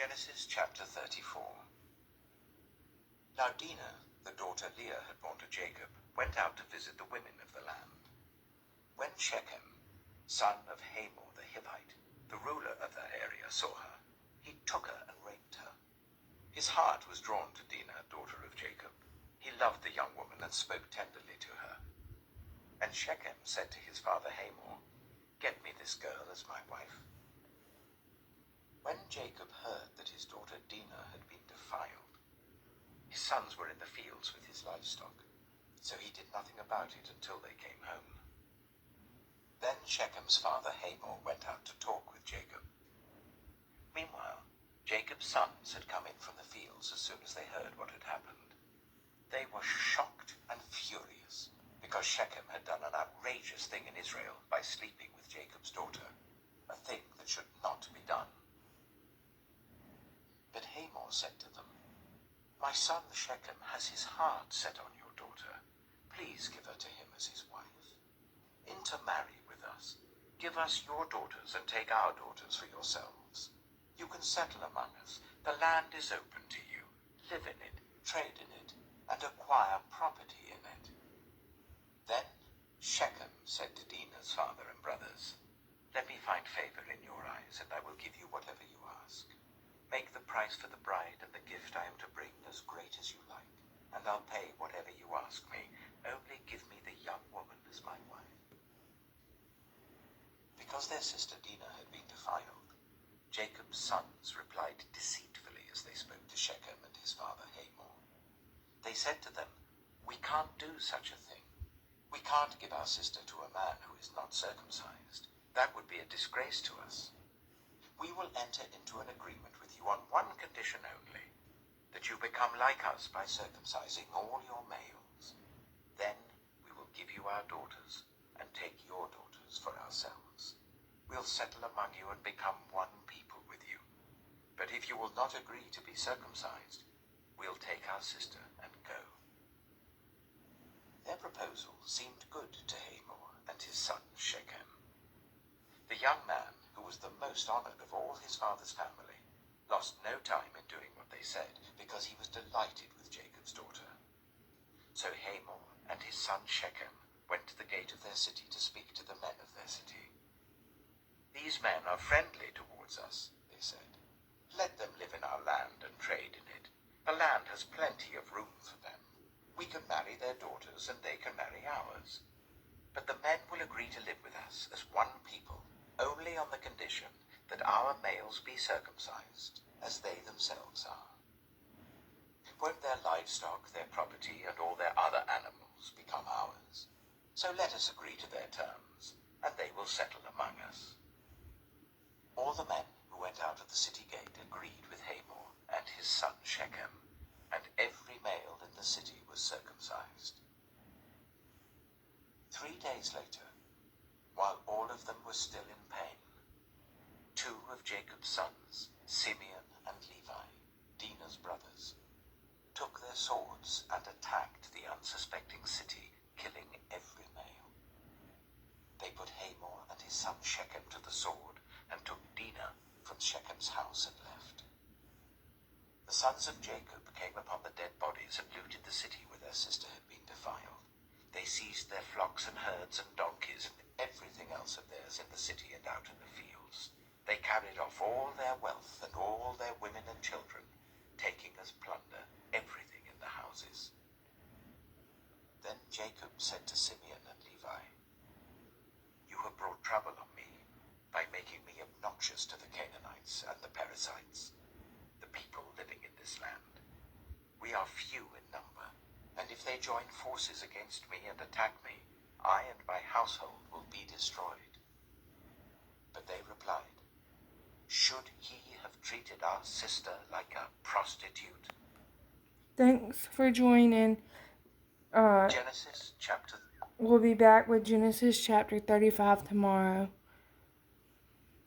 Genesis chapter 34. Now Dinah, the daughter Leah had borne to Jacob, went out to visit the women of the land. When Shechem, son of Hamor the Hivite, the ruler of that area, saw her, he took her and raped her. His heart was drawn to Dinah, daughter of Jacob. He loved the young woman and spoke tenderly to her. And Shechem said to his father Hamor, "Get me this girl as my wife." When Jacob heard that his daughter Dinah had been defiled, his sons were in the fields with his livestock, so he did nothing about it until they came home. Then Shechem's father Hamor went out to talk with Jacob. Meanwhile, Jacob's sons had come in from the fields as soon as they heard what had happened. They were shocked and furious because Shechem had done an outrageous thing in Israel by sleeping with Jacob's daughter, a thing that should not be done. But Hamor said to them, "My son Shechem has his heart set on your daughter. Please give her to him as his wife. Intermarry with us. Give us your daughters and take our daughters for yourselves. You can settle among us. The land is open to you. Live in it, trade in it, and acquire property in it." Then Shechem said to Dinah's father and brothers, "Let me find favor in your eyes, and I will give you whatever you ask. Make the price for the bride and the gift I am to bring as great as you like, and I'll pay whatever you ask me. Only give me the young woman as my wife." Because their sister Dinah had been defiled, Jacob's sons replied deceitfully as they spoke to Shechem and his father Hamor. They said to them, "We can't do such a thing. We can't give our sister to a man who is not circumcised. That would be a disgrace to us. We will enter into an agreement with you on one condition only, that you become like us by circumcising all your males. Then we will give you our daughters and take your daughters for ourselves. We'll settle among you and become one people with you. But if you will not agree to be circumcised, we'll take our sister and go." Their proposal seemed good to Hamor and his son Shechem. The young man, who was the most honored of all his father's family, lost no time in doing what they said, because he was delighted with Jacob's daughter. So Hamor and his son Shechem went to the gate of their city to speak to the men of their city. "These men are friendly towards us," they said. "Let them live in our land and trade in it. The land has plenty of room for them. We can marry their daughters and they can marry ours. But the men will agree to live with us as one people, only on the condition that our males be circumcised, as they themselves are. Won't their livestock, their property, and all their other animals become ours? So let us agree to their terms, and they will settle among us." All the men who went out of the city gate agreed with Hamor and his son Shechem, and every male in the city was circumcised. 3 days later, while all of them were still in pain, 2 of Jacob's sons, Simeon and Levi, Dinah's brothers, took their swords and attacked the unsuspecting city, killing every male. They put Hamor and his son Shechem to the sword and took Dinah from Shechem's house and left. The sons of Jacob came upon the dead bodies and looted the city where their sister had been defiled. They seized their flocks and herds and donkeys and everything else of theirs in the city and out in the fields. They carried off all their wealth and all their women and children, taking as plunder everything in the houses. Then Jacob said to Simeon and Levi, "You have brought trouble on me by making me obnoxious to the Canaanites and the Perizzites, the people living in this land. We are few in number, and if they join forces against me and attack me, I and my household will be destroyed." But they replied, "Should he have treated our sister like a prostitute?" Thanks for joining. Genesis chapter. We'll be back with Genesis chapter 35 tomorrow.